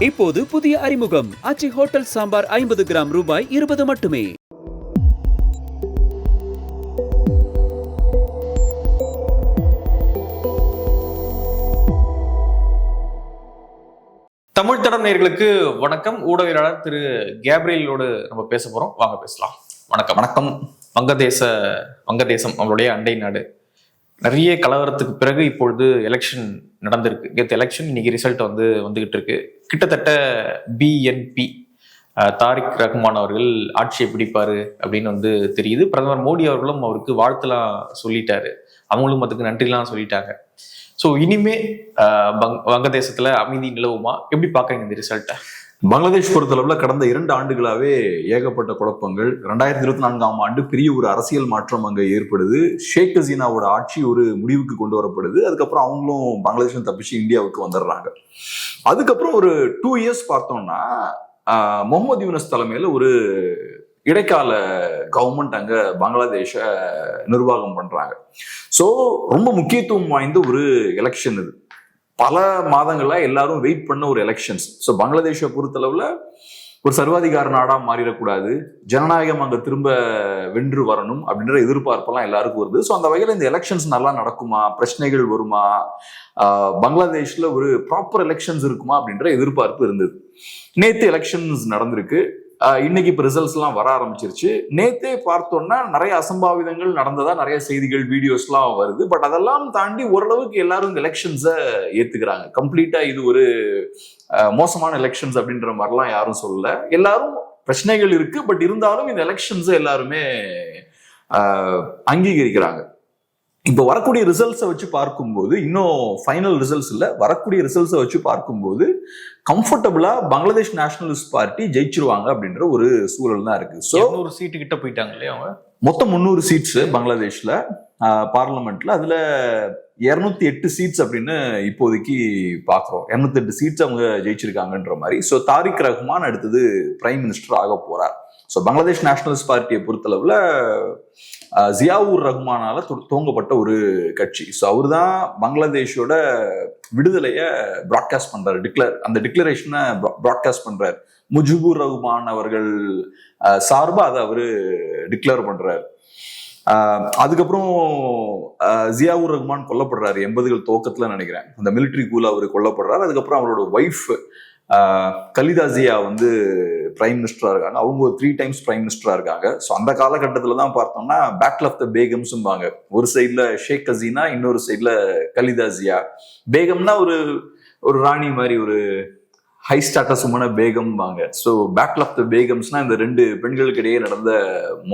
இப்போது புதிய அறிமுகம் ஆச்சி ஹோட்டல் சாம்பார் 50 கிராம் ரூபாய் 20 மட்டுமே. தமிழ் தடம் நேயர்களுக்கு வணக்கம். ஊடகவியலாளர் திரு கேப்ரியலோடு நம்ம பேச போறோம். வாங்க பேசலாம். வணக்கம். வணக்கம். வங்கதேசம் நம்மளுடைய அண்டை நாடு. நிறைய கலவரத்துக்கு பிறகு இப்பொழுது எலெக்ஷன் நடந்திருக்கு. நேற்று எலெக்ஷன், இன்னைக்கு ரிசல்ட் வந்துகிட்டு இருக்கு. கிட்டத்தட்ட பிஎன்பி தாரிக் ரஹ்மான் அவர்கள் ஆட்சியை பிடிப்பாரு அப்படின்னு தெரியுது. பிரதமர் மோடி அவர்களும் அவருக்கு வாழ்த்துலாம் சொல்லிட்டாரு. அவங்களும் அதுக்கு நன்றிலாம் சொல்லிட்டாங்க. ஸோ இனிமே வங்கதேசத்துல அமைதி நிலவுமா? எப்படி பாக்குறீங்க இந்த ரிசல்ட்டை? பங்களாதேஷ் பொறுத்தளவுல கடந்த 2 ஆண்டுகளாவே ஏகப்பட்ட குழப்பங்கள். 2024ஆம் ஆண்டு பெரிய ஒரு அரசியல் மாற்றம் அங்க ஏற்படுது. ஷேக் ஹசீனாவோட ஆட்சி ஒரு முடிவுக்கு கொண்டு வரப்படுது. அதுக்கப்புறம் அவங்களும் பங்களாதேஷ் தப்பிச்சு இந்தியாவுக்கு வந்துடுறாங்க. அதுக்கப்புறம் ஒரு 2 இயர்ஸ் பார்த்தோம்னா முகமது யூனஸ் தலைமையில ஒரு இடைக்கால கவர்மெண்ட் அங்க பங்களாதேஷ நிர்வாகம் பண்றாங்க. ஸோ ரொம்ப முக்கியத்துவம் வாய்ந்த ஒரு எலெக்ஷன் இது. பல மாதங்களா எல்லாரும் வெயிட் பண்ண ஒரு எலெக்ஷன்ஸ். ஸோ பங்களாதேஷை பொறுத்தளவுல ஒரு சர்வாதிகார நாடா மாறிடக்கூடாது, ஜனநாயகம் அங்க திரும்ப வென்று வரணும் அப்படின்ற எதிர்பார்ப்பெல்லாம் எல்லாருக்கும் வருது. ஸோ அந்த வகையில இந்த எலெக்ஷன்ஸ் நல்லா நடக்குமா, பிரச்சனைகள் வருமா, பங்களாதேஷ்ல ஒரு ப்ராப்பர் எலெக்ஷன்ஸ் இருக்குமா அப்படின்ற எதிர்பார்ப்பு இருந்தது. நேத்து எலெக்ஷன்ஸ் நடந்திருக்கு. இன்னைக்கு இப்ப ரிசல்ட்ஸ் எல்லாம் வர ஆரம்பிச்சிருச்சு. நேத்தே பார்த்தோம்னா நிறைய அசம்பாவிதங்கள் நடந்ததா நிறைய செய்திகள், வீடியோஸ் எல்லாம் வருது. பட் அதெல்லாம் தாண்டி ஓரளவுக்கு எல்லாரும் இந்த எலெக்ஷன்ஸை ஏத்துக்கிறாங்க. கம்ப்ளீட்டா இது ஒரு மோசமான எலெக்ஷன்ஸ் அப்படின்ற மாதிரிலாம் யாரும் சொல்லல. எல்லாரும் பிரச்சனைகள் இருக்கு, பட் இருந்தாலும் இந்த எலெக்ஷன்ஸை எல்லாருமே அங்கீகரிக்கிறாங்க. இப்ப வரக்கூடிய ரிசல்ட்ஸை வச்சு பார்க்கும்போது, இன்னும் ஃபைனல் ரிசல்ட்ஸ் இல்ல, வரக்கூடிய ரிசல்ட்ஸை வச்சு பார்க்கும்போது கம்ஃபர்டபுளா பங்களாதேஷ் நேஷனலிஸ்ட் பார்ட்டி ஜெயிச்சிருவாங்க அப்படின்ற ஒரு சூழல் தான் இருக்கு. ஸோ 100 சீட்டு கிட்ட போயிட்டாங்க இல்லையா அவங்க? மொத்தம் 300 சீட்ஸ் பங்களாதேஷ்ல பார்லிமெண்ட்ல. அதுல 208 சீட்ஸ் அப்படின்னு இப்போதைக்கு பாக்குறோம். 208 சீட்ஸ் அவங்க ஜெயிச்சிருக்காங்கன்ற மாதிரி. ஸோ தாரிக் ரஹ்மான் அடுத்தது பிரைம் மினிஸ்டர் ஆக போறார். ஸோ பங்களாதேஷ் நேஷனலிஸ்ட் பார்ட்டியை பொறுத்தளவுல ஜியாவுர் ரஹ்மானால துவங்கப்பட்ட ஒரு கட்சி. ஸோ அவர் தான் பங்களாதேஷோட விடுதலைய பிராட்காஸ்ட் பண்றாரு. அந்த டிக்ளரேஷனை பிராட்காஸ்ட் பண்றாரு. முஜிபுர் ரஹ்மான் அவர்கள் சார்பா அதை அவரு டிக்ளேர் பண்றாரு. அதுக்கப்புறம் ஜியாவுர் ரஹ்மான் கொல்லப்படுறாரு 80கள் துவக்கத்துல நினைக்கிறேன். அந்த மிலிட்ரி கூல அவரு கொல்லப்படுறாரு. அதுக்கப்புறம் அவரோட ஒய்ஃப் கலிதா ஜியா பிரைம் மினிஸ்டரா இருக்காங்க. அவங்க 3 டைம்ஸ் பிரைம் மினிஸ்டரா இருக்காங்க. ஸோ அந்த காலகட்டத்துல தான் பார்த்தோம்னா பேட்டில் ஆஃப் த பேகம்ஸ்பாங்க. ஒரு சைட்ல ஷேக் ஹசீனா, இன்னொரு சைட்ல கலிதா ஜியா. பேகம்னா ஒரு ராணி மாதிரி, ஒரு ஹை ஸ்டாட்டஸுமான பேகம்பாங்க. ஸோ பேட்டில் ஆஃப் த பேகம்ஸ்னா இந்த 2 பெண்களுக்கு இடையே நடந்த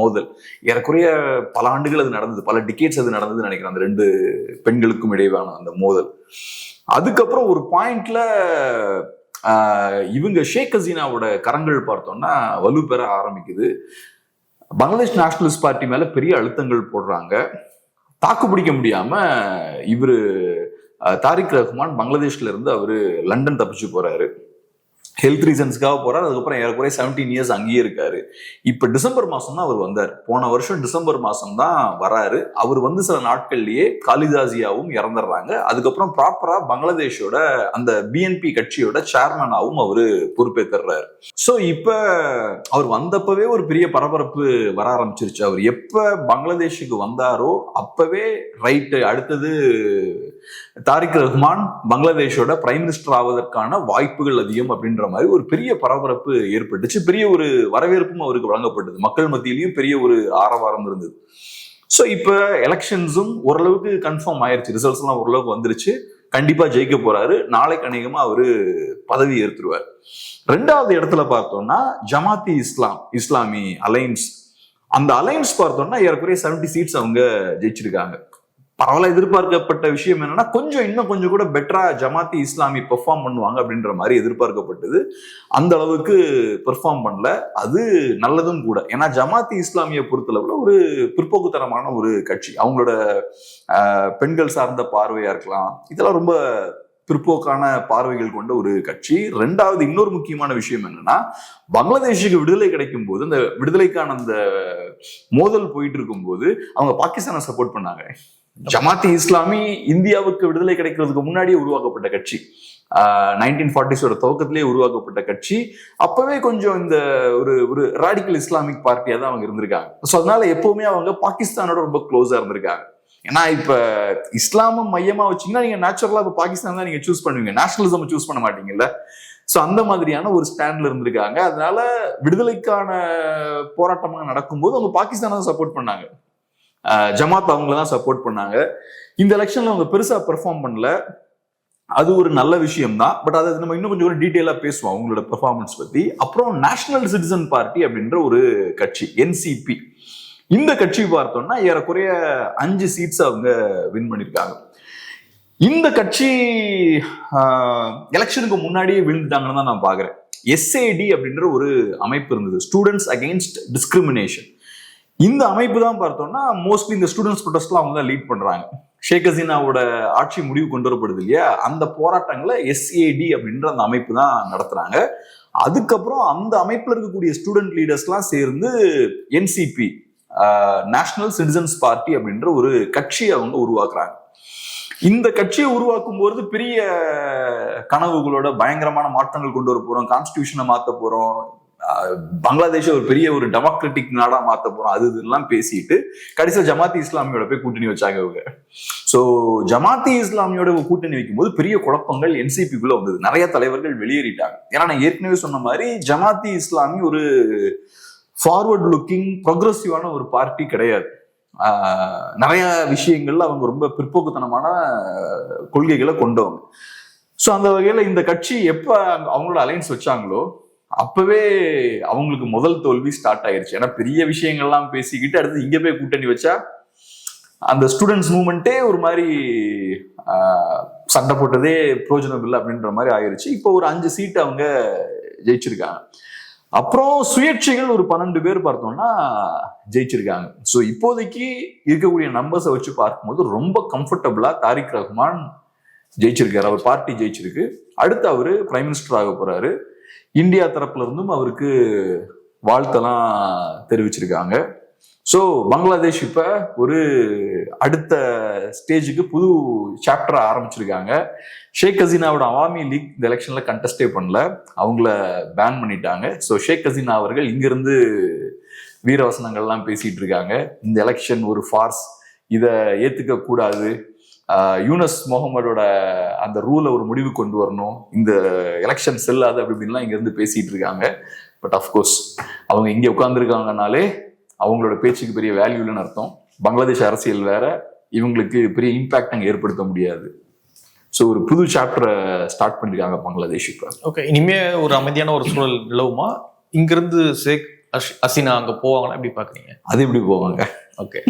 மோதல். ஏறக்குறைய பல ஆண்டுகள் அது நடந்தது, பல டிகேட்ஸ் அது நடந்ததுன்னு நினைக்கிறேன், அந்த 2 பெண்களுக்கும் இடையேயான அந்த மோதல். அதுக்கப்புறம் ஒரு பாயிண்ட்ல இவங்க ஷேக் ஹசீனாவோட கரங்கள் பார்த்தோம்னா வலு பெற ஆரம்பிக்குது. பங்களாதேஷ் நேஷனலிஸ்ட் பார்ட்டி மேல பெரிய அழுத்தங்கள் போடுறாங்க. தாக்கு பிடிக்க முடியாம இவரு தாரிக் ரஹ்மான் பங்களாதேஷ்ல இருந்து அவரு லண்டன் தப்பிச்சு போறாரு. ஹெல்த் ரீசன்ஸ்க்காக போறாரு. அதுக்கப்புறம் ஏறக்குறைய 17 இயர்ஸ் அங்கேயே இருக்காரு. இப்ப டிசம்பர் மாசம் தான் அவர் வந்தார். போன வருஷம் டிசம்பர் மாசம் தான் வராரு. அவர் சில நாட்கள்லயே காலிதாசியாவும் இறந்துடுறாங்க. அதுக்கப்புறம் ப்ராப்பரா பங்களாதேஷோட அந்த பிஎன்பி கட்சியோட சேர்மனாவும் அவரு பொறுப்பேற்றுறாரு. சோ இப்ப அவர் வந்தப்பவே ஒரு பெரிய பரபரப்பு வர ஆரம்பிச்சிருச்சு. அவர் எப்ப பங்களாதேஷுக்கு வந்தாரோ அப்பவே ரைட்டு, அடுத்தது தாரிக் ரஹ்மான் பங்களாதேஷோட பிரைம் மினிஸ்டர் ஆவதற்கான வாய்ப்புகள் அதிகம் அப்படின்ற மாதிரி ஒரு பெரிய பரபரப்பு ஏற்பட்டுச்சு. பெரிய ஒரு வரவேற்பும் அவருக்கு வழங்கப்பட்டது. மக்கள் மத்தியிலையும் பெரிய ஒரு ஆரவாரம் இருந்தது. ஸோ இப்ப எலெக்ஷன்ஸும் ஓரளவுக்கு கன்ஃபார்ம் ஆயிருச்சு. ரிசல்ட்ஸ் எல்லாம் ஓரளவுக்கு வந்துருச்சு. கண்டிப்பா ஜெயிக்க போறாரு. நாளைக்கு அநேகமா அவரு பதவி ஏற்றுவார். 2வது இடத்துல பார்த்தோம்னா ஜமாத்தி இஸ்லாமி அலைன்ஸ். அந்த அலைன்ஸ் பார்த்தோம்னா ஏறக்குறைய 70 சீட்ஸ் அவங்க ஜெயிச்சிருக்காங்க. பரவாயில்ல. எதிர்பார்க்கப்பட்ட விஷயம் என்னன்னா இன்னும் கொஞ்சம் கூட பெட்டரா ஜமாத்தி இஸ்லாமி பெர்ஃபார்ம் பண்ணுவாங்க அப்படின்ற மாதிரி எதிர்பார்க்கப்பட்டது. அந்த அளவுக்கு பெர்ஃபார்ம் பண்ணல. அது நல்லதும் கூட. ஏன்னா ஜமாத்தி இஸ்லாமியை பொறுத்தளவுல ஒரு பிற்போக்குத்தனமான ஒரு கட்சி. அவங்களோட பெண்கள் சார்ந்த பார்வையா இருக்கலாம், இதெல்லாம் ரொம்ப பிற்போக்கான பார்வைகள் கொண்ட ஒரு கட்சி. 2வது இன்னொரு முக்கியமான விஷயம் என்னன்னா, பங்களாதேஷுக்கு விடுதலை கிடைக்கும் போது, அந்த விடுதலைக்கான அந்த மோதல் போயிட்டு இருக்கும் போது அவங்க பாகிஸ்தானை சப்போர்ட் பண்ணாங்க. ஜமாத்தி இஸ்லாமி இந்தியாவுக்கு விடுதலை கிடைக்கிறதுக்கு முன்னாடியே உருவாக்கப்பட்ட கட்சி. 1940s துவக்கத்திலேயே உருவாக்கப்பட்ட கட்சி. அப்பவே கொஞ்சம் இந்த ஒரு ராடிக்கல் இஸ்லாமிக் பார்ட்டியா தான் அவங்க இருந்திருக்காங்க. ஸோ அதனால எப்பவுமே அவங்க பாகிஸ்தானோட ரொம்ப க்ளோஸா இருந்திருக்காங்க. ஏன்னா இப்ப இஸ்லாம மையமா வச்சீங்கன்னா நீங்க நேச்சுரலா இப்ப பாகிஸ்தான் தான் நீங்க சூஸ் பண்ணுவீங்க, நேஷனலிசம் சூஸ் பண்ண மாட்டீங்கல்ல. சோ அந்த மாதிரியான ஒரு ஸ்டாண்ட்ல இருந்திருக்காங்க. அதனால விடுதலைக்கான போராட்டமாக நடக்கும்போது அவங்க பாகிஸ்தானை தான் சப்போர்ட் பண்ணாங்க, ஜமாத் அவங்கள தான் சப்போர்ட் பண்ணாங்க. இந்த எலெக்ஷன்ல அவங்க பெருசா பெர்ஃபார்ம் பண்ணல, அது ஒரு நல்ல விஷயம் தான். பட் அதை நம்ம இன்னும் கொஞ்சம் டீட்டெயிலா பேசுவோம் அவங்களோட பெர்ஃபார்மன்ஸ் பத்தி. அப்புறம் நேஷனல் சிட்டிசன் பார்ட்டி அப்படின்ற ஒரு கட்சி, NCP. இந்த கட்சி பார்த்தோம்னா ஏறக்குறைய 5 சீட்ஸ் அவங்க வின் பண்ணிருக்காங்க. இந்த கட்சி எலெக்ஷனுக்கு முன்னாடியே விழுந்துட்டாங்கன்னு தான் நான் பாக்குறேன். SAD அப்படின்ற ஒரு அமைப்பு இருந்தது, ஸ்டூடெண்ட்ஸ் அகெயின்ஸ்ட் டிஸ்கிரிமினேஷன். இந்த அமைப்பு தான் பார்த்தோம்னா மோஸ்ட்லி இந்த ஸ்டூடெண்ட்ஸ் ப்ரொடெஸ்ட்லாம் அவங்க தான் லீட் பண்றாங்க. ஷேக் ஹசீனாவோட ஆட்சி முடிவு கொண்டு வரப்படுது இல்லையா, அந்த போராட்டங்களை SAD அப்படின்ற அந்த அமைப்பு தான் நடத்துறாங்க. அதுக்கப்புறம் அந்த அமைப்புல இருக்கக்கூடிய ஸ்டூடெண்ட் லீடர்ஸ்லாம் சேர்ந்து NCP, நேஷனல் சிட்டிசன்ஸ் பார்ட்டி அப்படின்ற ஒரு கட்சியை அவங்க உருவாக்குறாங்க. இந்த கட்சியை உருவாக்கும் போது பெரிய கனவுகளோட பயங்கரமான மாற்றங்கள் கொண்டு வர போறோம், கான்ஸ்டிடியூஷனை மாத்த போறோம், பங்களாதேஷ ஒரு பெரிய ஒரு டெமோக்ராட்டிக் நாடா மாத்த போறோம், அது இதெல்லாம் பேசிட்டு கடைசியில் ஜமாத்தி இஸ்லாமியோட போய் கூட்டணி வச்சாங்க இவங்க. சோ ஜமாத்தி இஸ்லாமியோட கூட்டணி வைக்கும் போது பெரிய குழப்பங்கள் NCPக்குள்ள வந்தது. நிறைய தலைவர்கள் வெளியேறிட்டாங்க. ஏன்னா நான் ஏற்கனவே சொன்ன மாதிரி ஜமாத்தி இஸ்லாமி ஒரு ஃபார்வர்ட் லுக்கிங் ப்ரோக்ரஸிவான ஒரு பார்ட்டி கிடையாது. நிறைய விஷயங்கள்ல அவங்க ரொம்ப பிற்போக்குத்தனமான கொள்கைகளை கொண்டவங்க. ஸோ அந்த வகையில இந்த கட்சி எப்ப அவங்களோட அலைன்ஸ் வச்சாங்களோ அப்பவே அவங்களுக்கு முதல் தோல்வி ஸ்டார்ட் ஆயிருச்சு. ஏன்னா பெரிய விஷயங்கள்லாம் பேசிக்கிட்டு அடுத்து இங்க போய் கூட்டணி வச்சா அந்த ஸ்டூடெண்ட்ஸ் மூவ்மெண்ட்டே ஒரு மாதிரி சண்டை போட்டதே பிரயோஜனம் இல்லை அப்படின்ற மாதிரி ஆயிருச்சு. இப்போ ஒரு 5 சீட் அவங்க ஜெயிச்சிருக்காங்க. அப்புறம் சுயேட்சைகள் ஒரு 12 பேர் பார்த்தோம்னா ஜெயிச்சிருக்காங்க. ஸோ இப்போதைக்கு இருக்கக்கூடிய நம்பர்ஸை வச்சு பார்க்கும்போது ரொம்ப கம்ஃபர்டபுளா தாரிக் ரஹ்மான் ஜெயிச்சிருக்காரு, அவர் பார்ட்டி ஜெயிச்சிருக்கு. அடுத்து அவரு பிரைம் மினிஸ்டர் ஆக போறாரு. இந்தியா தரப்புல இருந்தும் அவருக்கு வாழ்த்தெல்லாம் தெரிவிச்சிருக்காங்க. ஸோ பங்களாதேஷ் இப்ப ஒரு அடுத்த ஸ்டேஜுக்கு புது சாப்டர் ஆரம்பிச்சிருக்காங்க. ஷேக் ஹசீனாவோட அவாமி லீக் இந்த எலெக்ஷன்ல கண்டெஸ்டே பண்ணல, அவங்கள பேன் பண்ணிட்டாங்க. ஸோ ஷேக் ஹசீனா அவர்கள் இங்கிருந்து வீரவசனங்கள்லாம் பேசிட்டு இருக்காங்க. இந்த எலெக்ஷன் ஒரு ஃபார்ஸ், இதை ஏத்துக்க கூடாது, யூனஸ் முகமதோட அந்த ரூலை ஒரு முடிவு கொண்டு வரணும், இந்த எலெக்ஷன் செல்லாது அப்படி இப்படின்லாம் இங்க இருந்து பேசிட்டு இருக்காங்க. பட் அஃப்கோர்ஸ் அவங்க இங்க உட்கார்ந்துருக்காங்கனாலே அவங்களோட பேச்சுக்கு பெரிய வேல்யூ இல்லைன்னு அர்த்தம். பங்களாதேஷ் அரசியல் வேற, இவங்களுக்கு பெரிய இம்பாக்ட் அங்கே ஏற்படுத்த முடியாது. ஸோ ஒரு புது சாப்டரை ஸ்டார்ட் பண்ணிருக்காங்க பங்களாதேஷ் இப்போ. ஓகே, இனிமே ஒரு அமைதியான ஒரு சூழல் நிலவுமா? இங்கிருந்து ஷேக் ஹசீனா அங்க போவாங்களா, எப்படி பாக்குறீங்க? அது எப்படி போவாங்க? ஓகே,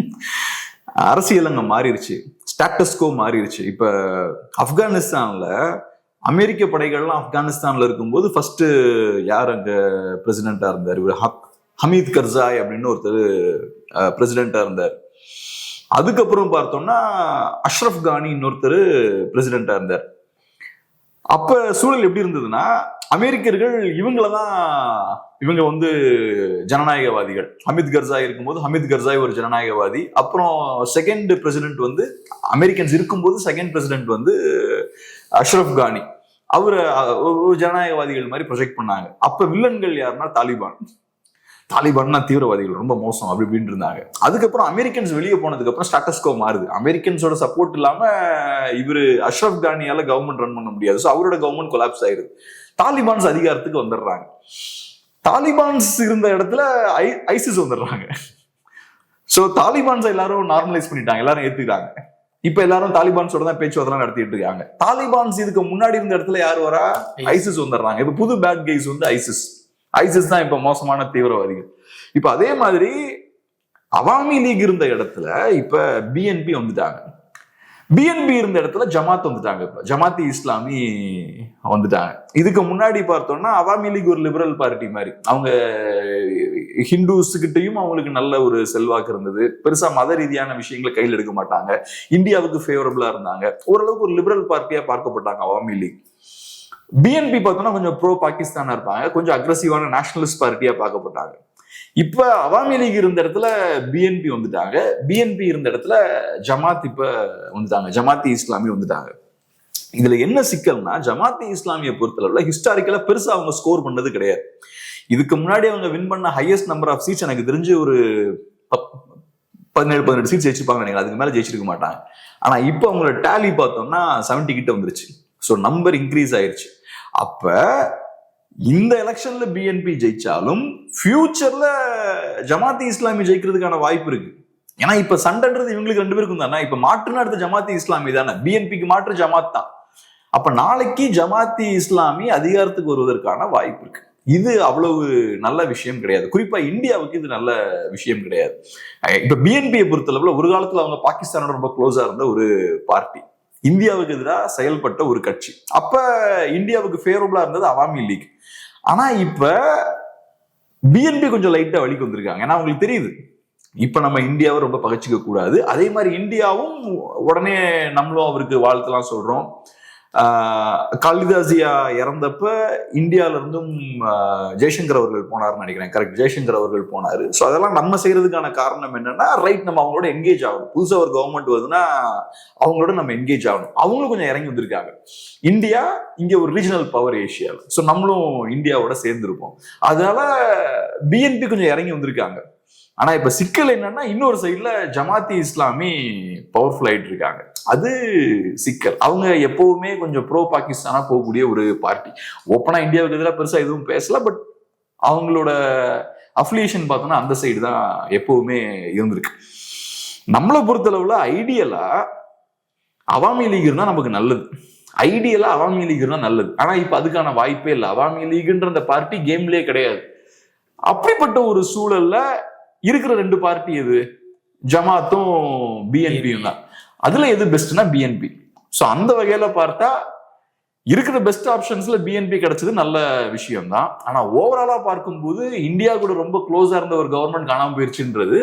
அரசியல் அங்க மாறிடுச்சு, ஸ்டாட்டஸ்கோ மாறிடுச்சு. இப்ப ஆப்கானிஸ்தான்ல அமெரிக்க படைகள்லாம் ஆப்கானிஸ்தான்ல இருக்கும்போது ஃபர்ஸ்ட் யார் அங்க பிரசிடென்டா இருந்தார்? இவர் ஹமீத் கர்சாய் அப்படின்னு ஒருத்தர் பிரசிடென்டா இருந்தார். அதுக்கப்புறம் பார்த்தோம்னா அஷ்ரப் கானி இன்னொருத்தர் பிரசிடென்டா இருந்தார். அப்ப சூழல் எப்படி இருந்ததுன்னா அமெரிக்கர்கள் இவங்க வந்து ஜனநாயகவாதிகள். ஹமீத் கர்சாய் இருக்கும்போது ஹமீத் கர்சாய் ஒரு ஜனநாயகவாதி. அப்புறம் செகண்ட் பிரசிடென்ட் வந்து அமெரிக்கன்ஸ் இருக்கும்போது செகண்ட் பிரசிடென்ட் வந்து அஷ்ரப் கானி, அவரு ஒரு ஜனநாயகவாதிகள் மாதிரி ப்ரொஜெக்ட் பண்ணாங்க. அப்ப வில்லன்கள் யாருன்னா தாலிபான்னா தீவிரவாதிகள், ரொம்ப மோசம் அப்படி இப்படின்னு இருந்தாங்க. அதுக்கப்புறம் அமெரிக்கன்ஸ் வெளியே போனதுக்கு அப்புறம் ஸ்டாட்டஸ்கோ மாறுது. அமெரிக்கன்ஸோட சப்போர்ட் இல்லாம இவரு அஷ்ரப் கானியால கவர்மெண்ட் ரன் பண்ண முடியாது. ஸோ அவரோட கவர்மெண்ட் கொலாப்ஸ் ஆயிருது. தாலிபான்ஸ் அதிகாரத்துக்கு வந்துடுறாங்க. தாலிபான்ஸ் இருந்த இடத்துல ஐசிஸ் வந்துடுறாங்க. ஸோ தாலிபான்ஸ் எல்லாரும் நார்மலைஸ் பண்ணிட்டாங்க, எல்லாரும் ஏத்துக்கிறாங்க. இப்ப எல்லாரும் தாலிபான்ஸோட தான் பேச்சுவார்த்தை நடத்திட்டு இருக்காங்க. தாலிபான்ஸ் இதுக்கு முன்னாடி இருந்த இடத்துல யார் வரா? ஐசிஸ் வந்துடுறாங்க. இப்ப புது பேட் கைஸ் வந்து ஐசிஸ் தான் இப்ப மோசமான தீவிரவாதிகள். இப்ப அதே மாதிரி அவாமி லீக் இருந்த இடத்துல இப்ப BNP வந்துட்டாங்க. BNP இருந்த இடத்துல ஜமாத் வந்துட்டாங்க. இப்ப ஜமாத்தி இஸ்லாமி வந்துட்டாங்க. இதுக்கு முன்னாடி பார்த்தோம்னா அவாமி லீக் ஒரு லிபரல் பார்ட்டி மாதிரி, அவங்க ஹிந்துஸ்கிட்டையும் அவங்களுக்கு நல்ல ஒரு செல்வாக்கு இருந்தது. பெருசா மத ரீதியான விஷயங்களை கையில் எடுக்க மாட்டாங்க, இந்தியாவுக்கு ஃபேவரபிளா இருந்தாங்க. ஓரளவுக்கு ஒரு லிபரல் பார்ட்டியா பார்க்கப்பட்டாங்க அவாமி லீக். BNP பார்த்தோம்னா கொஞ்சம் ப்ரோ பாகிஸ்தானா இருப்பாங்க, கொஞ்சம் அக்ரெசிவான நேஷனலிஸ்ட் பார்ட்டியா பார்க்கப்பட்டாங்க. இப்ப அவாமி லீக் இருந்த இடத்துல BNP வந்துட்டாங்க. BNP இருந்த இடத்துல ஜமாத் இப்ப வந்துட்டாங்க, ஜமாத்தி இஸ்லாமி வந்துட்டாங்க. இதுல என்ன சிக்கல்னா, ஜமாத்தி இஸ்லாமிய பொறுத்தளவுல ஹிஸ்டாரிக்கலா பெருசா அவங்க ஸ்கோர் பண்ணது கிடையாது. இதுக்கு முன்னாடி அவங்க வின் பண்ண ஹையஸ்ட் நம்பர் ஆஃப் சீட்ஸ் எனக்கு தெரிஞ்சு ஒரு 17-18 சீட்ஸ் ஜெயிச்சிருப்பாங்க, அதுக்கு மேல ஜெயிச்சிருக்க மாட்டாங்க. ஆனா இப்போ அவங்களோட டேலி பார்த்தோம்னா 70 கிட்ட வந்துருச்சு. ஸோ நம்பர் இன்க்ரீஸ் ஆயிருச்சு. அப்ப இந்த எலெக்ஷன்ல பிஎன்பி ஜெயிச்சாலும் ஃபியூச்சர்ல ஜமாத்தி இஸ்லாமி ஜெயிக்கிறதுக்கான வாய்ப்பு இருக்கு. ஏன்னா இப்ப சண்டைன்றது இவங்களுக்கு 2 பேருக்கும் தானே. இப்ப மாற்றுன்னு அடுத்த ஜமாத்தி இஸ்லாமி தானே, பிஎன்பிக்கு மாற்று ஜமாத் தான். அப்ப நாளைக்கு ஜமாத்தி இஸ்லாமி அதிகாரத்துக்கு வருவதற்கான வாய்ப்பு இருக்கு. இது அவ்வளவு நல்ல விஷயம் கிடையாது. குறிப்பா இந்தியாவுக்கு இது நல்ல விஷயம் கிடையாது. இப்ப பிஎன்பியை பொறுத்தளவுல ஒரு காலத்துல அவங்க பாகிஸ்தானோட ரொம்ப க்ளோஸா இருந்த ஒரு பார்ட்டி, இந்தியாவுக்கு எதிராக செயல்பட்ட ஒரு கட்சி. அப்ப இந்தியாவுக்கு ஃபேவரபிளா இருந்தது அவாமி லீக். ஆனா இப்ப பிஎன்பி கொஞ்சம் லைட்டா வழிக்கு வந்திருக்காங்க. ஏன்னா அவங்களுக்கு தெரியுது இப்ப நம்ம இந்தியாவை ரொம்ப பகைச்சிக்க கூடாது. அதே மாதிரி இந்தியாவும் உடனே நம்மளும் அவருக்கு வாழ்த்துலாம் சொல்றோம். காளிதாசியா இறந்தப்ப இந்தியால இருந்தும் ஜெய்சங்கர் அவர்கள் போனாருன்னு நினைக்கிறேன். கரெக்ட், ஜெய்சங்கர் அவர்கள் போனாரு. ஸோ அதெல்லாம் நம்ம செய்யறதுக்கான காரணம் என்னன்னா, ரைட், நம்ம அவங்களோட என்கேஜ் ஆகணும். புதுசா ஒரு கவர்மெண்ட் வருதுன்னா அவங்களோட நம்ம என்கேஜ் ஆகணும். அவங்களும் கொஞ்சம் இறங்கி வந்திருக்காங்க. இந்தியா இங்க ஒரு ரீஜனல் பவர் ஏஷியால. ஸோ நம்மளும் இந்தியாவோட சேர்ந்திருப்போம். அதனால பிஎன்பி கொஞ்சம் இறங்கி வந்திருக்காங்க. ஆனா இப்ப சிக்கல் என்னன்னா, இன்னொரு சைட்ல ஜமாத்தி இஸ்லாமி பவர்ஃபுல் ஆயிட்டு இருக்காங்க. அது சிக்கல். அவங்க எப்பவுமே கொஞ்சம் ப்ரோ பாகிஸ்தானா போகக்கூடிய ஒரு பார்ட்டி. ஓப்பனா இந்தியாவுக்கு எதிராக பெருசா எதுவும் பேசல, பட் அவங்களோட அஃபிலியேஷன் பார்த்தோம்னா அந்த சைடு தான் எப்பவுமே இருந்திருக்கு. நம்மளை பொறுத்தளவுல ஐடியலா அவாமி லீக் இருந்தா நமக்கு நல்லது. ஐடியலா அவாமி லீக் இருந்தா நல்லது. ஆனா இப்ப அதுக்கான வாய்ப்பே இல்லை. அவாமி லீக்ன்ற அந்த பார்ட்டி கேம்லயே கிடையாது. அப்படிப்பட்ட ஒரு சூழல்ல இருக்கிற 2 பார்ட்டி எது? ஜமாத்தும் பிஎன்பியும் தான். அதுல எது பெஸ்ட்னா பிஎன்பி. ஸோ அந்த வகையில பார்த்தா இருக்கிற பெஸ்ட் ஆப்ஷன்ஸ்ல பிஎன்பி கிடைச்சது நல்ல விஷயம் தான். ஆனா ஓவராலா பார்க்கும்போது இந்தியா கூட ரொம்ப க்ளோஸா இருந்த ஒரு கவர்மெண்ட் காணாம போயிருச்சுன்றது,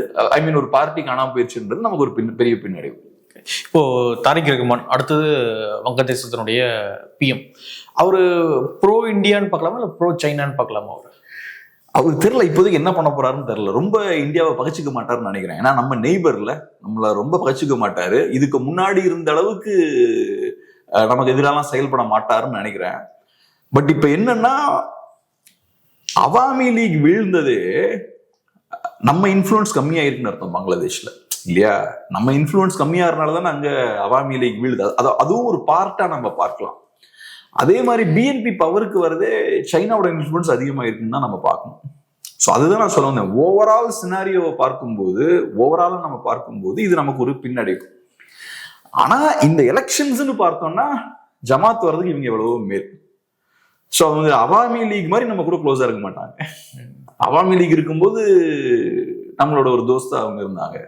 ஒரு பார்ட்டி காணாம போயிருச்சுன்றது நமக்கு ஒரு பெரிய பின்னடைவு. இப்போ தாரிக் ரஹ்மான் அடுத்தது வங்கதேசத்தினுடைய பிஎம், அவரு ப்ரோ இந்தியான்னு பார்க்கலாமா இல்ல ப்ரோ சைனான்னு பார்க்கலாமா? அவருக்கு தெரியல இப்போதைக்கு என்ன பண்ண போறாருன்னு தெரியல. ரொம்ப இந்தியாவை பகைச்சிக்க மாட்டாருன்னு நினைக்கிறேன். ஏன்னா நம்ம நெய்பர்ல நம்மள ரொம்ப பகைச்சிக்க மாட்டாரு. இதுக்கு முன்னாடி இருந்த அளவுக்கு நமக்கு எதிராலாம் செயல்பட மாட்டாருன்னு நினைக்கிறேன். பட் இப்ப என்னன்னா, அவாமி லீக் வீழ்ந்தது நம்ம இன்ஃப்ளூயன்ஸ் கம்மியாயிருக்குன்னு அர்த்தம் பங்களாதேஷ்ல, இல்லையா? நம்ம இன்ஃப்ளூயன்ஸ் கம்மியாகிறதுனாலதான் அங்க அவாமி லீக் வீழுது. அதுவும் ஒரு பார்ட்டா நம்ம பார்க்கலாம். அதே மாதிரி பிஎன்பி பவருக்கு வரதே சைனாவோட இன்ஃப்ளூயன்ஸ் அதிகமாக இருக்குன்னு தான் நம்ம பார்க்கணும். ஸோ அதுதான் நான் சொல்ல வந்தேன். ஓவரால் சினாரியோவை ஓவராலாக நம்ம பார்க்கும்போது இது நமக்கு ஒரு பின்னடைவு. ஆனா இந்த எலெக்ஷன்ஸ்ன்னு பார்த்தோம்னா ஜமாத் வர்றதுக்கு இவங்க எவ்வளவோ மேல். ஸோ அவங்க அவாமி லீக் மாதிரி நம்ம கூட க்ளோஸா இருக்க மாட்டாங்க. அவாமி லீக் இருக்கும்போது நம்மளோட ஒரு தோஸ்தா அவங்க இருந்தாங்க.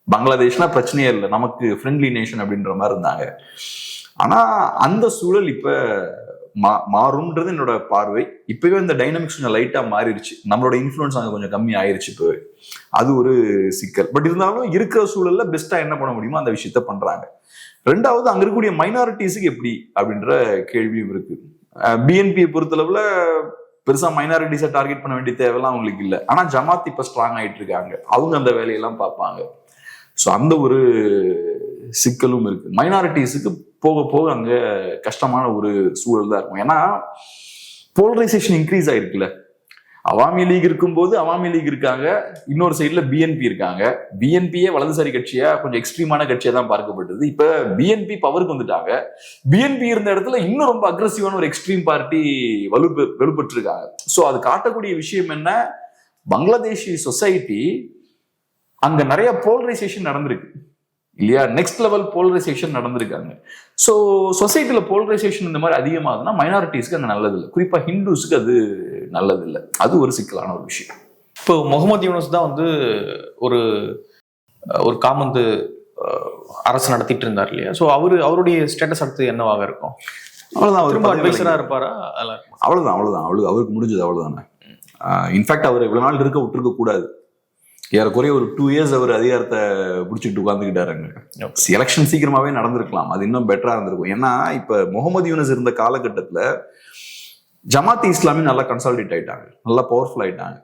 பங்களாதேஷ்னா பிரச்சனையே இல்லை, நமக்கு ஃப்ரெண்ட்லி நேஷன் அப்படின்ற மாதிரி இருந்தாங்க. ஆனா அந்த சூழல் இப்ப மாறும்ன்றது என்னோட பார்வை. இப்பவே இந்த டைனமிக்ஸ் கொஞ்சம் லைட்டா மாறிடுச்சு. நம்மளோட இன்ஃப்ளூயன்ஸ் அங்க கொஞ்சம் கம்மி ஆயிருச்சு இப்பவே. அது ஒரு சிக்கல். பட் இருந்தாலும் இருக்கிற சூழல்ல பெஸ்டா என்ன பண்ண முடியுமோ அந்த விஷயத்த பண்றாங்க. ரெண்டாவது, அங்க இருக்கக்கூடிய மைனாரிட்டிஸுக்கு எப்படி அப்படின்ற கேள்வியும் இருக்கு. பிஎன்பியை பொறுத்தளவுல பெருசா மைனாரிட்டிஸை டார்கெட் பண்ண வேண்டிய தேவையெல்லாம் அவங்களுக்கு இல்லை. ஆனா ஜமாத் இப்ப ஸ்ட்ராங் ஆயிட்டு இருக்காங்க. அவங்க அந்த வேலையெல்லாம் பார்ப்பாங்க. ஸோ அந்த ஒரு சிக்கலும் இருக்கு. மைனாரிட்டிஸுக்கு போக போக அங்க கஷ்டமான ஒரு சூழல் தான் இருக்கும். ஏன்னா போலரைசேஷன் இன்க்ரீஸ் ஆயிருக்குல்ல. அவாமி லீக் இருக்கும்போது அவாமி லீக் இருக்காங்க, இன்னொரு சைட்ல பிஎன்பி இருக்காங்க. பிஎன்பியே வலதுசாரி கட்சியா கொஞ்சம் எக்ஸ்ட்ரீமான கட்சியா தான் பார்க்கப்பட்டது. இப்ப பிஎன்பி பவருக்கு வந்துட்டாங்க. பிஎன்பி இருந்த இடத்துல இன்னும் ரொம்ப அக்ரெசிவான ஒரு எக்ஸ்ட்ரீம் பார்ட்டி வலுப்பெற்று இருக்காங்க. ஸோ அது காட்டக்கூடிய விஷயம் என்ன, பங்களாதேஷி சொசைட்டி அங்க நிறைய போலரைசேஷன் நடந்திருக்கு, இல்லையா? நெக்ஸ்ட் லெவல் போலரைசேஷன் நடந்திருக்காங்க. ஸோ சொசைட்டில போலரைசேஷன் இந்த மாதிரி அதிகமாகுதுன்னா மைனாரிட்டிஸ்க்கு அங்கே நல்லது இல்லை. குறிப்பா ஹிந்துஸ்க்கு அது நல்லது இல்லை. அது ஒரு சிக்கலான ஒரு விஷயம். இப்போ முகமது யூனஸ் தான் வந்து ஒரு ஒரு காமந்து அரசு நடத்திட்டு இருந்தார், இல்லையா? ஸோ அவருடைய ஸ்டேட்டஸ் அடுத்து என்னவாக இருக்கும்? அவ்வளவுதான், அட்வைசரா இருப்பாரா? அவ்வளவுதான் அவருக்கு முடிஞ்சது, அவ்வளவுதானே. இன்ஃபேக்ட் அவர் இவ்வளவு நாள் விட்டுருக்க கூடாது. ஏறக்குறைய ஒரு 2 years அவர் அதிகாரத்தை பிடிச்சிட்டு உட்கார்ந்துக்கிட்டாருங்க. எலெக்ஷன் சீக்கிரமாவே நடந்திருக்கலாம், அது இன்னும் பெட்டரா இருந்திருக்கும். ஏன்னா இப்ப முகமது யூனஸ் இருந்த காலகட்டத்துல ஜமாத்தி இஸ்லாமி நல்லா கன்சாலிடேட் ஆயிட்டாங்க, நல்லா பவர்ஃபுல் ஆயிட்டாங்க.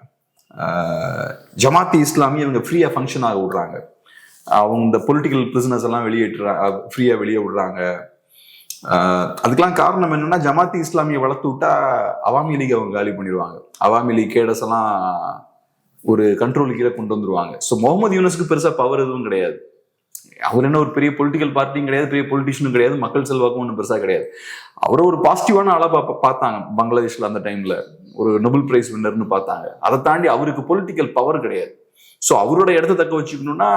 ஜமாத்தி இஸ்லாமி இவங்க ஃப்ரீயா ஃபங்க்ஷன் ஆக விடுறாங்க. அவங்க இந்த பொலிட்டிக்கல் பிரிசனர்ஸ் எல்லாம் ஃப்ரீயா வெளியே விடுறாங்க. அதுக்கெல்லாம் காரணம் என்னன்னா, ஜமாத்தி இஸ்லாமியை வளர்த்து விட்டா அவாமி லீக் அவங்க காலி பண்ணிடுவாங்க. அவாமி லீக் கேடஸ் எல்லாம் ஒரு கண்ட்ரோல் கீழே கொண்டு வந்துருவாங்க. ஸோ முகமது யூனஸ்க்கு பெருசா பவர் எதுவும் கிடையாது. அவர் என்ன ஒரு பெரிய பொலிட்டிக்கல் பார்ட்டியும் கிடையாது, பெரிய பொலிட்டிஷியனும் கிடையாது, மக்கள் செல்வாக்கும் ஒன்றும் பெருசா கிடையாது. அவரை ஒரு பாசிட்டிவான ஆளா பார்த்தாங்க பங்களாதேஷ்ல. அந்த டைம்ல ஒரு நோபல் பிரைஸ் வின்னர்னு பார்த்தாங்க. அதை தாண்டி அவருக்கு பொலிட்டிக்கல் பவர் கிடையாது. ஸோ அவரோட இடத்த தக்க வச்சுக்கணும்னா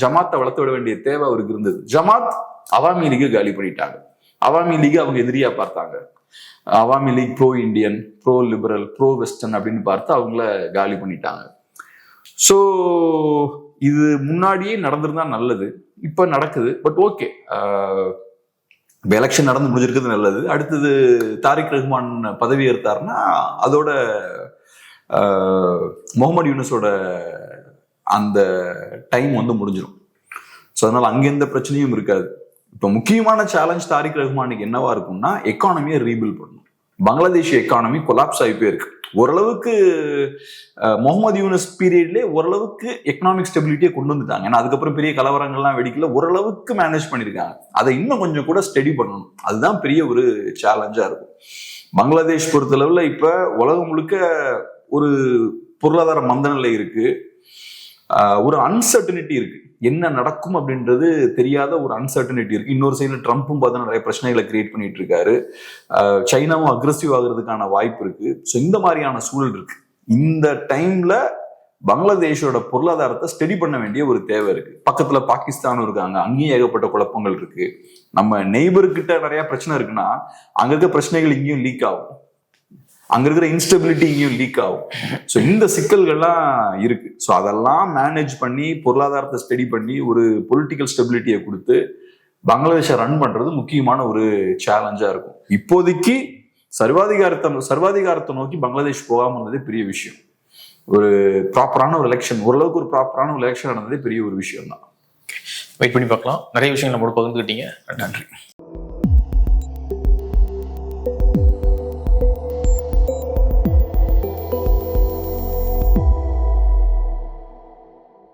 ஜமாத்தை வளர்த்து விட வேண்டிய தேவை அவருக்கு இருந்தது. ஜமாத் அவாமி லீகை காலி பண்ணிட்டாங்க. அவாமி லீக் அவங்க எதிரியா பார்த்தாங்க. Awami league pro Indian, pro liberal, pro western அப்படின்னு பார்த்து அவங்கள காலி பண்ணிட்டாங்க. ஸோ இது முன்னாடியே நடந்திருந்தா நல்லது, இப்ப நடக்குது. பட் ஓகே, எலெக்ஷன் நடந்து முடிஞ்சிருக்கிறது நல்லது. அடுத்தது தாரிக் ரஹ்மான் பதவி ஏற்றாருன்னா அதோட முகமது யூனஸோட அந்த டைம் வந்து முடிஞ்சிடும். ஸோ அதனால அங்க எந்த பிரச்சனையும் இருக்காது. இப்ப முக்கியமான சேலஞ்ச் தாரிக் ரஹ்மானுக்கு என்னவா இருக்கும்னா, எக்கானமியை ரீபில்ட் பண்ணணும். பங்களாதேஷ் எக்கானமி கொலாப்ஸ் ஆகி போயிருக்கு. ஓரளவுக்கு முகமது யூனஸ் பீரியட்லேயே ஓரளவுக்கு எக்கனாமிக் ஸ்டெபிலிட்டியை கொண்டு வந்துட்டாங்க. ஏன்னா அதுக்கப்புறம் பெரிய கலவரங்கள்லாம் வெடிக்கல, ஓரளவுக்கு மேனேஜ் பண்ணியிருக்காங்க. அதை இன்னும் கொஞ்சம் கூட ஸ்டடி பண்ணணும். அதுதான் பெரிய ஒரு சேலஞ்சா இருக்கும். பங்களாதேஷ் பொறுத்தளவுல இப்ப உலகம் முழுக்க ஒரு பொருளாதார மந்தநிலை இருக்கு, ஒரு அன்சர்டனிட்டி இருக்கு. என்ன நடக்கும் அப்படின்றது தெரியாத ஒரு அன்சர்டனிட்டி இருக்கு. இன்னொரு சைடுல ட்ரம்ப்பும் பார்த்தா நிறைய பிரச்சனைகளை கிரியேட் பண்ணிட்டு இருக்காரு. சைனாவும் அக்ரெசிவ் ஆகுறதுக்கான வாய்ப்பு இருக்கு. ஸோ இந்த மாதிரியான சூழல் இருக்கு. இந்த டைம்ல பங்களாதேஷோட பொருளாதாரத்தை ஸ்டடி பண்ண வேண்டிய ஒரு தேவை இருக்கு. பக்கத்துல பாகிஸ்தானும் இருக்காங்க, அங்கேயும் ஏகப்பட்ட குழப்பங்கள் இருக்கு. நம்ம நெய்பர்கிட்ட நிறைய பிரச்சனை இருக்குன்னா அங்க இருக்க பிரச்சனைகள் இங்கேயும் லீக் ஆகும், அங்க இருக்கிற இன்ஸ்டெபிலிட்டி இங்கேயும் லீக் ஆகும். ஸோ இந்த சிக்கல்கள்லாம் இருக்கு. ஸோ அதெல்லாம் மேனேஜ் பண்ணி பொருளாதாரத்தை ஸ்டடி பண்ணி ஒரு பொலிட்டிக்கல் ஸ்டெபிலிட்டியை கொடுத்து பங்களாதேஷை ரன் பண்றது முக்கியமான ஒரு சேலஞ்சா இருக்கும். இப்போதைக்கு சர்வாதிகாரத்தை நோக்கி பங்களாதேஷ் போகாம இருந்ததே பெரிய விஷயம். ஒரு ப்ராப்பரான ஒரு எலெக்ஷன், ஓரளவுக்கு ஒரு ப்ராப்பரான ஒரு எலெக்ஷன் நடந்ததே பெரிய ஒரு விஷயம் தான். வெயிட் பண்ணி பார்க்கலாம். நிறைய விஷயங்கள் நம்மளோட பகிர்ந்துக்கிட்டீங்க. நன்றி.